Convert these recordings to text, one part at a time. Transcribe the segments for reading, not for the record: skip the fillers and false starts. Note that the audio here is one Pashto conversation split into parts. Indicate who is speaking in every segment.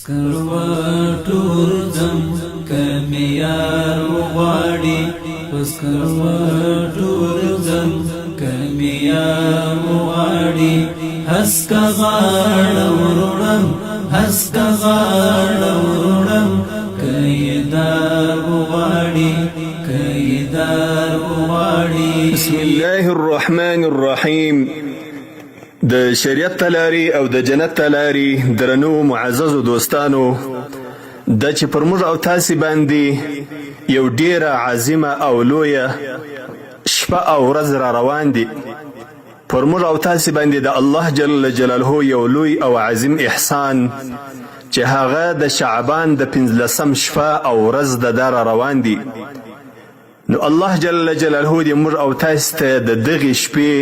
Speaker 1: پسکروټور زم کمیار وغواړي پسکروټور زم کمیار وغواړي هسکا غاړه وروړم هسکا غاړه وروړم کیدار وغواړي کیدار وغواړي.
Speaker 2: بسم الله الرحمن الرحیم. د شریعت تلاری او د جنت تلاری درنو معززو دوستانو، د چې پر موږ او تاسې باندې یو ډیره عظیمه او لویه شپه او ورځ را روان دي. پر موږ او تاسې باندې د الله جل جلاله یو لوی او عظیم احسان چې هغه د شعبان د 15 شپه او ورځ د را روان دي. نو الله جل جلاله دې موږ او تاسو ته د دغې شپې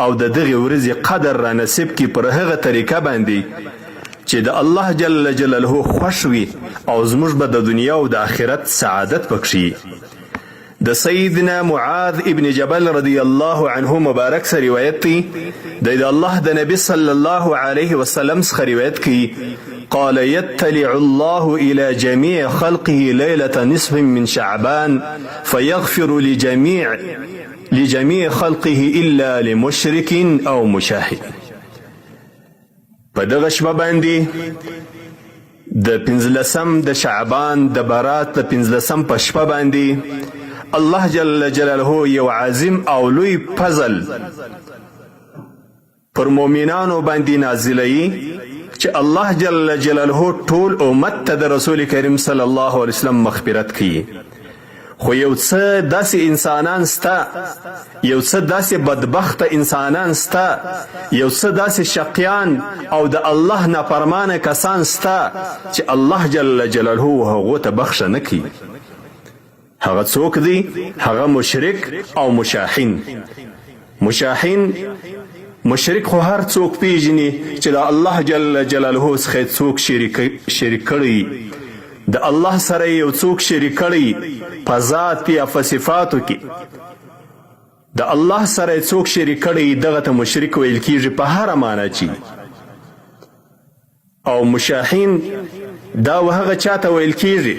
Speaker 2: او د دغې ورځې قدر را نصیب کړي پر هغه طریقه باندې چې د الله جل جلاله خوښ وي او زموږ به د دنیا او د آخرت سعادت پکښي. د سیدنا معاذ ابن جبل رضی الله عنه مبارک سره روایت دی. د الله د نبی صلی الله علیه وسلم څخه روایت کی قال يطلع الله إلى جميع خلقه ليلة نصف من شعبان فيغفر لجميع خلقه إلا لمشرك أو مشاهد. په دغه شپه باندې د 15 د شعبان د برات د 15 په شپه باندې الله جل جلاله یو عظیم او لوی فضل پر مؤمنانو باندې نازلوي چې الله جل جلاله ټول امت ته د رسول کریم صلی الله علیه وسلم مغفرت کوي. خو یو څه داسې انسانان سته، یو څه داسې بدبخته انسانان سته، یو څه داسې شقیان او د الله نافرمانه کسان سته چې الله جل جلاله هغو ته بخښه نه کوي. هغه څوک دی؟ هغه مشرک او مشاحن. مشرک خو هر څوک پیژني چې د الله جل جلاله څخه څوک شریک کړي، د الله سره یو څوک شریک کړي په ذات یا په صفاتو کې، د الله سره څوک شریک کړي دغه ته مشرک ویل کیږي په هر معنی چې. او مشاحن دا هغه چاته ویل کیږي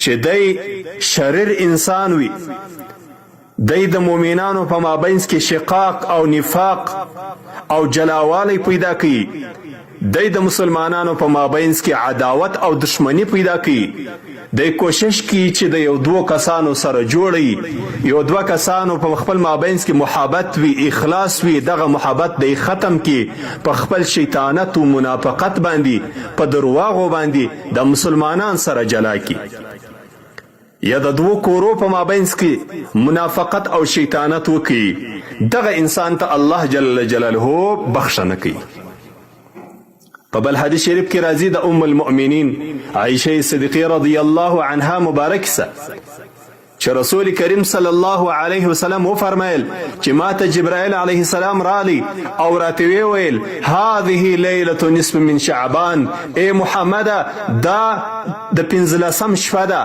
Speaker 2: چې دی شریر انسان وي، دی د مؤمنانو په مابینځ کې شقاق او نفاق او جلاوالی پیدا کوي، دی د مسلمانانو په مابینځ کې عداوت او دشمنی پیدا کوي، دی کوشش کوي چې د یو دوه کسانو سره جوړي، یو دوه کسانو په خپل مابینځ کې محبت وي، اخلاص وي، دغه محبت دی ختم کی په خپل شیطانت او منافقت باندې، په درواغو باندې د مسلمانان سره جلا کی، یا د دوه کورو په مابینځ کې منافقت او شیطانت وکړي. دغه انسان ته الله جل جلاله بخښه نه کوي. په بل حدیث شریف کې راځي د ام المؤمنین عایشه صدیقه رضی الله عنها مبارک سه چې رسول کریم صلی الله علیه وسلم وفرمایل چې ماته جبرائیل علیه السلام رالی او راته ویل هذه لیلة نصف من شعبان، ای محمد دا د 15 شپه ده،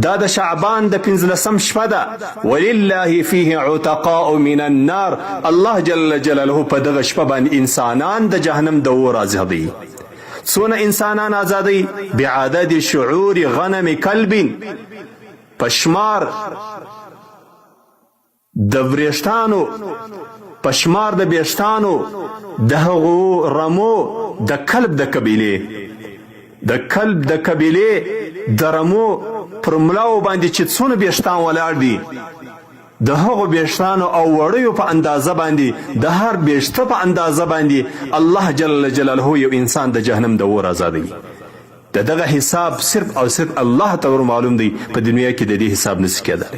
Speaker 2: دا د شعبان د 15 شپه ده، ولله فيه عتقاء من النار، الله جل جلاله په دغه شپه باندې انسانان د جهنم د اور آزادوي. څونه انسانان آزادوي؟ بعدد شعور غنم کلب، پشمار د وریښتانو، پشمار د بیښتانو، د هغو رمو د کلب د قبیلې، د کلب د قبیلې د رمو پر ملاو باندې چې څونه بیښتان ولاړ دي، د هغو بیښتانو او وړیو په اندازه باندې، د هر بیښته په اندازه باندې الله جل جلاله یو انسان د جهنم د اور آزادوي. دغه حساب صرف او صرف الله ته ور معلوم دی، په دنیا کې د دې حساب نشي کېدای.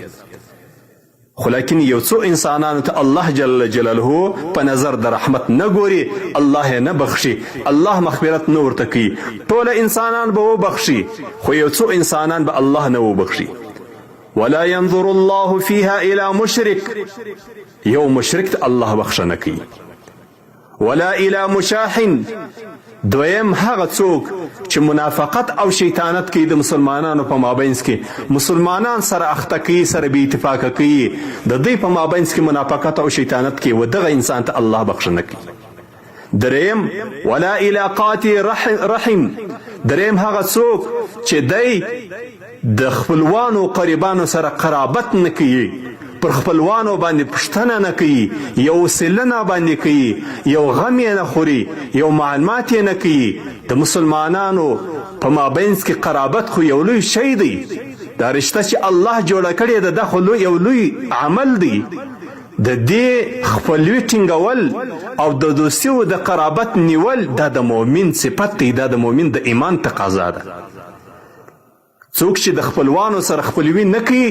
Speaker 2: خو لیکن یو څو انسانانو ته الله جل جلاله په نظر د رحمت نه ګوري، الله نه بخشي، الله مغفرت نه ورته کوي. ټول انسانان به وبخشي خو یو څو انسانان به الله نه وبخشي. ولا ينظر الله فيها الى مشرك، یو مشرک ته الله بخښه نه کوي. ولا الى مشاحن، دویم هغه څوک چې منافقت او شیطانت کوي د مسلمانانو په مابینځ کې، مسلمانان سره اخته کوي، سره بې اتفاقه کوي، د دوی په مابینځ کې منافقت او شیطانت کوي، و دغه انسان ته الله بخښه نه کوي. دریم ولا الى قاطع رحم، دریم هغه څوک چې دی د خپلوانو قریبانو سره قرابت نه کوي، پر خپلوانو باندې پوښتنه نه کوي، یو وسیله نه باندې کوي، یو غم یې نه خوري، یو معلومات یې نه کوي. د مسلمانانو په مابینځ کې قرابت خو یو لوی شی دی. دا رشته چې الله جوړه کړې ده دا خو یو لوی عمل دی. د دې خپلوي ټینګول او د دوستي او د قرابت نیول دا د مؤمن صفت دی، دا د مؤمن د ایمان تقاضا ده. څوک چې د خپلوانو سره خپلوي نه کوي،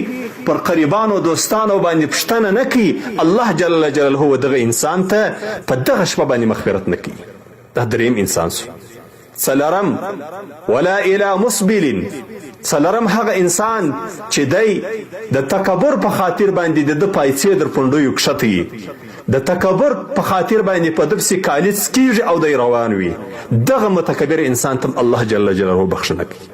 Speaker 2: پر قریبانو دوستانو باندې پوښتنه نه کوي، الله جل جلاله دغه انسان ته په دغه شپه باندې مغفرت نه کوي. دا دریم انسان سو. څلورم ولا الی مسبل، څلورم هغه انسان چې دی د تکبر په خاطر باندې د پیسې در پوندویو کښته، د تکبر په خاطر باندې په دپسې کالیز کیږي او دی روان وي. دغه متکبر انسان ته الله جل جلاله بخښنه کوي.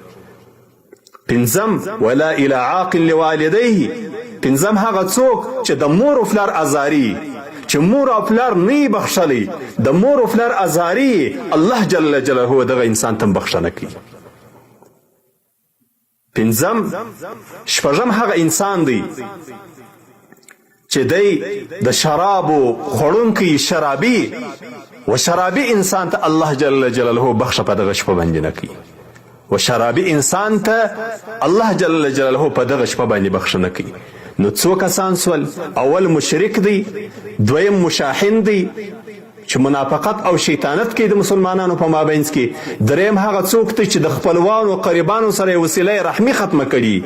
Speaker 2: پنځم ولا الی عاقل لوالدیه، پنځم هغه څوک چې د مور او پلار ازاری، چې مور او پلار نه بخښلی، د مور او پلار ازاری الله جل جلاله دغه انسان ته بخښنه کوي. پنځم شپږم هغه انسان دی چې دی د شرابو خوړونکی شرابي و شرابي انسان ته الله جل جلاله بخښه په دغه شپه باندې نه کوي. و شرابي انسان ته الله جل جلاله په دغه شپه باندې بخښنه کوي. نو څو کسان سول؟ اول مشرک دی، دویم مشاحن دی چې منافقت او شیطانت کوي د مسلمانانو په مابینځ کې، دریم هغه څوک دی چې د خپلوانو قریبانو سره وسیله رحمي ختمه کړي،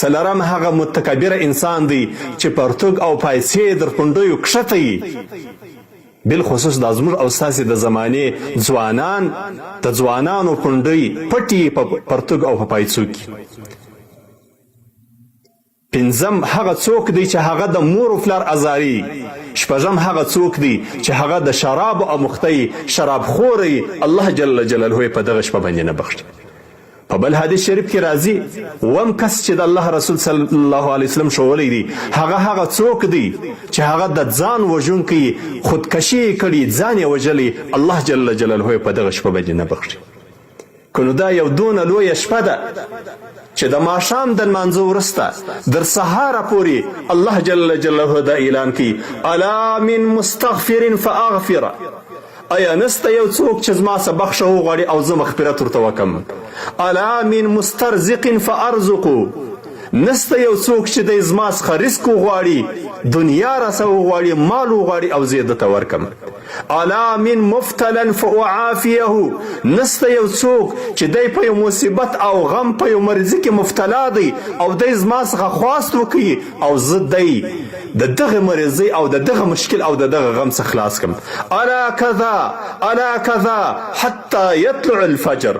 Speaker 2: څلورم هغه متکبر انسان دی چې پرتګ او پیسې در پوندویو کښته. بالخصوص د زموږ او ستاسې د زمانې ځوانان د ځوانانو پوندوی پټي په پرتګ او په پیسو کې. پنځم هغه څوک دی چې هغه د مور او پلار ازاری. شپږم هغه څوک دی چې هغه د شراب او مختی شراب خوري، الله جل جلاله په دغه شپه باندې نه بخښي. په بل حدیث شریف کې راځي وم کس چې د الله رسول صلی الله علیه وسلم ښوولی دی هغه څوک دی چې هغه د ځان وژونکی خودکشي کړي، ځان یې وژلی، الله جل جلاله په دغه شپه باندې نه بخښي. که نو دا یو دونه لویه شپه ده چې د ماښام د لمانځه وروسته در سهاره پورې الله جل جلاله دا اعلان کوي الا من مستغفر فاغفر، ایا نسته یو څوک چې زما څه بخښه وغواړي او زه مغفرت ورته وکم. الا من مسترزق فارزقو، نسته یو څوک چې د زما څخه رزق وغواړي، دنیا راسه وغواړي، مال وغواړي او زه یې درته ورکم. الا من مفتلا فاعافیه، نسته یو څوک چې دی په یو مصیبت او غم په یو مرضي کې مبتلا دی او دی زما څخه خواست وکړي او زه دی د دغه مرضي او د دغه مشکل او د دغه غم څخه خلاص کم. الا کذا الا کذا حتى يطلع الفجر،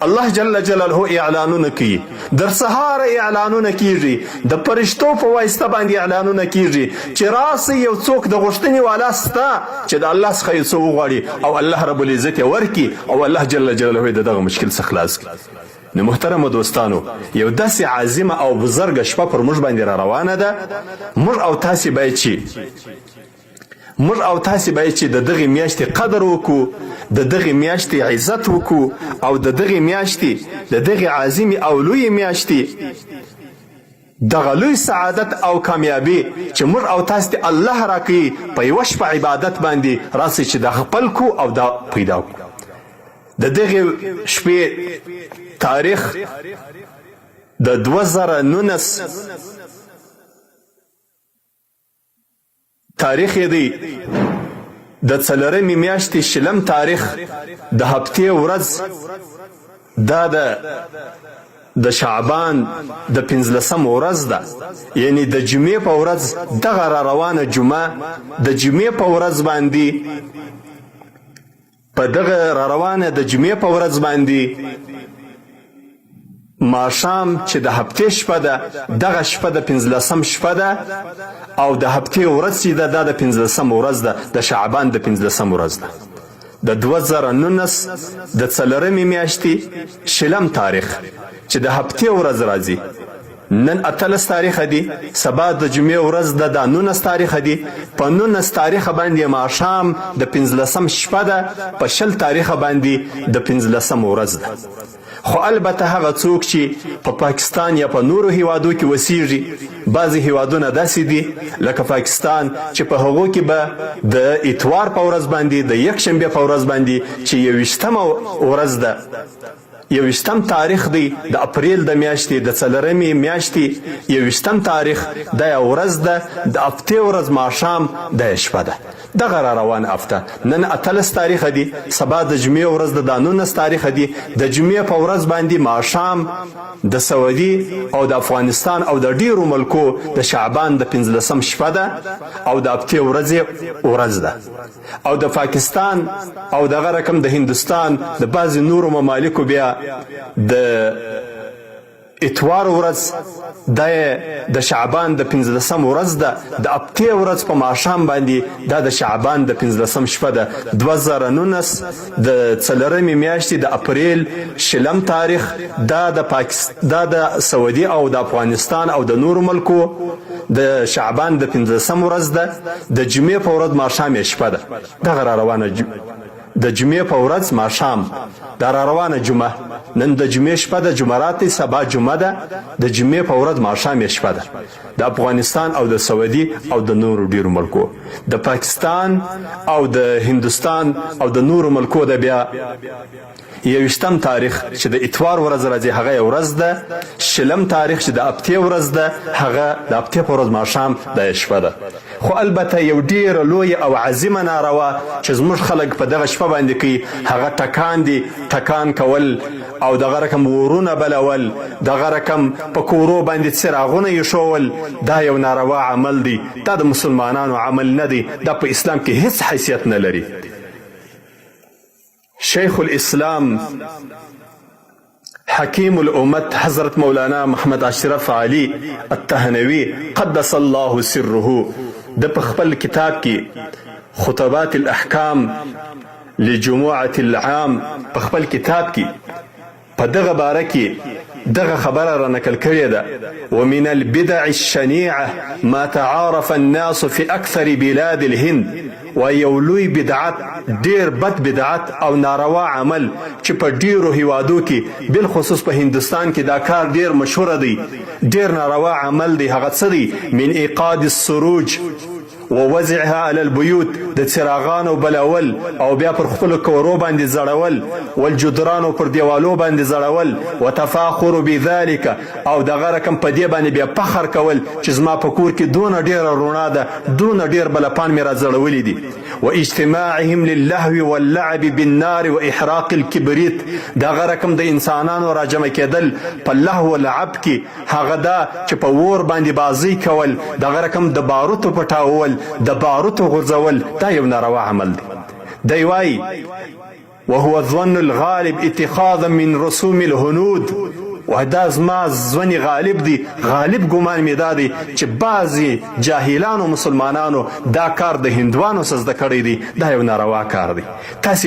Speaker 2: الله جل جلاله اعلانونه کوي، در سهار اعلانونه کیږي، د فرشتو په واسطه باندې اعلانونه کیږي چې راسي یو څوک د غوښتنې والا ستا چې د الله څخه یې څه وغواړي او الله رب العزت یې ورکي او الله جل جلاله د دغه مشکل څخه خلاص کړي. نو محترمو دوستانو، یو داسې عازمه او بزرګه شپه پر موږ باندې را روانه ده. موږ او تاسې باید چې د دغې میاشتې قدر وکړو، د دغې میاشتې عزت وکړو او د دغې میاشتې د دغې عظیمې او لویې میاشتې دغه لوی سعادت او کامیابي چې موږ او تاسو ته الله راکوي په یوه شپه عبادت باندې راسي چې د خپل کو او دا پیدا کو. د دغې شپې تاریخ د 2019 تاریخ دی د څلورمې میاشتې شلم تاریخ د هفتې ورځ، دا د شعبان د 15مه ورځ ده، یعنی د جمعې په ورځ دغه را روانه جمعه د جمعې په ورځ باندې په دغه را روانه د جمعې په ورځ باندې ماښام چې د هفتې شپه ده دغه شپه د 15م شپه ده او د هفتې ورځ چې ده دا د 15مه ورځ ده، د شعبان د 15مه ورځ ده، د 2019 د څلورمې میاشتې شلم تاریخ چې د هفتې ورځ راځي. نن 18 تاریخ دی، سبا د جمعې ورځ ده، دا 19 تاریخ دی. په 19 تاریخ باندې ماښام د 15 شپه ده، په 20 تاریخ باندې د 15 ورځ ده. خو البته هغه څوک چې په پاکستان یا په نورو هیوادو کې اوسیږي، بعضې هیوادونه داسې دي لکه پاکستان چې په هغو کې به د اتوار په ورځ باندې، د یکشنبې په ورځ باندې چې 21مه ورځ ده، 21م تاریخ دی د اپریل د میاشتې د 4مې میاشتې 21م تاریخ دا یو ورځ ده، د هفتې ورځ ماښام دا شپه ده. دغه را روانه هفته نن 18 تاریخ دی، سبا د جمعې ورځ ده، دا 19 تاریخ دی. د جمعې په ورځ باندې ماښام د سعودي او د افغانستان او د ډیرو ملکو د شعبان د 15 شپه ده او د هفتې ورځ ده. او د پاکستان او دغه رقم د هندوستان د بعضې نورو ممالکو بیا د اتوار ورځ دا د شعبان د 15 ورځ ده، د هفتې ورځ په ماښام باندې دا د شعبان د 15 شپه ده. 2019 د 4مې میاشتې د اپریل 20 تاریخ دا د سعودي او د افغانستان او د نورو ملکو د شعبان د 15 ورځ ده، د جمعې په ورځ ماښام شپه ده. دغه را روانه د جمعې په ورځ ماښام دا را روانه جمعه، نن د جمعې شپه ده، جمعرات دی، سبا جمعه ده، د جمعې په ورځ ماښام شپه ده. د افغانستان او د سعودي او د نورو ډیرو ملکو، د پاکستان او د هندوستان او د نورو ملکو ده بیا 21م تاریخ چې د اتوار ورځ راځي هغه یو ورځ ده، 20م تاریخ چې د هفتې ورځ ده هغه د هفتې په ورځ ماښام دا شپه ده. خو البته یو ډیره لویه او عظیمه ناروا چې زموږ خلک په دغه شپه باندې کوي هغه ټکان کول او دغه رقم ورونه بلول، دغه رقم په کورو باندې څراغونه ایښول، دا یو ناروا عمل دی. دا د مسلمانانو عمل نه دی، دا په اسلام کې هیڅ حیثیت نه لري. شیخ الاسلام حکیم الامت حضرت مولانا محمد اشرف علي التهنوي قدس الله سره د په خپل کتاب کې خطبات الاحکام لجموعة العام په خپل کتاب کې په دغه باره کې دغه خبره را نقل کړې ده. ومن البدع الشنيعة ما تعارف الناس في أكثر بلاد الهند، و یو لوی بدعت، ډیر بد بدعت او ناروا عمل چې په ډیرو هیوادو کې بالخصوص په هندوستان کې دا کار ډیر مشهور دی، ډیر ناروا عمل دی. هغه څه دی؟ من ایقاد السروج ووزعها على البيوت، د څراغانو بلول او بیا پر خپل کورو باندې زړول، والجدرانو پر دیوالو باندې زړول، وتفاخر بذلك او دغه رقم په دې باندې بیا فخر کول چې زما په کور کې دونه ډیره روڼا ده، دونه ډیر بلپان مې را زړولي دي. واجتماعهم للهو واللعب بالنار واحراق الكبريت، دغه رقم د انسانانو را جمع کېدل په لهو و لعب کې، هغه دا چې په اور باندې بازی کول، دغه رقم د باروتو پټاول، د باروتو غورځول، دا یو ناروا عمل دی. دی وایي وهو الظن الغالب اتخاذا من رسوم الهنود، ودا زما ځونی غالب دی، غالب ګمان مې دا دی چې بعضې جاهلانو مسلمانانو دا کار د هندوانو څه زده کړی دی. دا یو ناروا کار دی. تاسې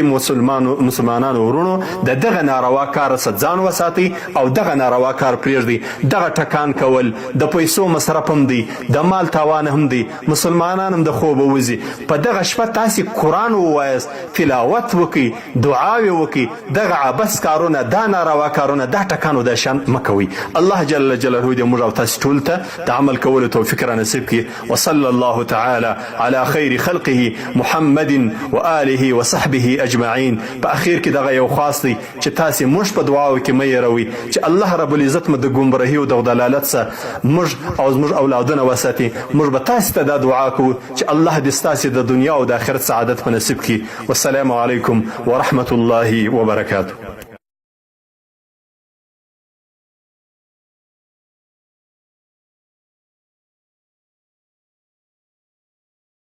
Speaker 2: مسلمانانو ورونو د دغه ناروا کار څخه ځان وساتئ او دغه ناروا کار پرېږدئ. دغه ټکان کول د پیسو مصرف هم دی، د مال تاوان هم دی، مسلمانان هم د خوبه وځي. په دغه شپه تاسې قرآن ووایاست، تلاوت وکئ، دعاوې وکئ. دغه عبث کارونه، دا ناروا کارونه، دا ټکانو دا مکوي. الله جل جلاله دې موږ او تاسو ټول ته د عمل کولو توفیق را نصیب کړي. وصلی الله تعالی علی خیر خلقه محمد وآله وصحبه اجمعین. په اخیر کې دغه یو خاص دی چې تاسو موږ په دعاو کې مې یروي چې الله رب العزت مو د ګمراهي او د ضلالت څخه موږ او زموږ اولادونه وساتي. موږ به تاسو ته دا دعا کوو چې الله دې ستاسو د دنیا او د آخرت سعادت په نصیب کړي. والسلام علیکم ورحمة الله وبرکاته.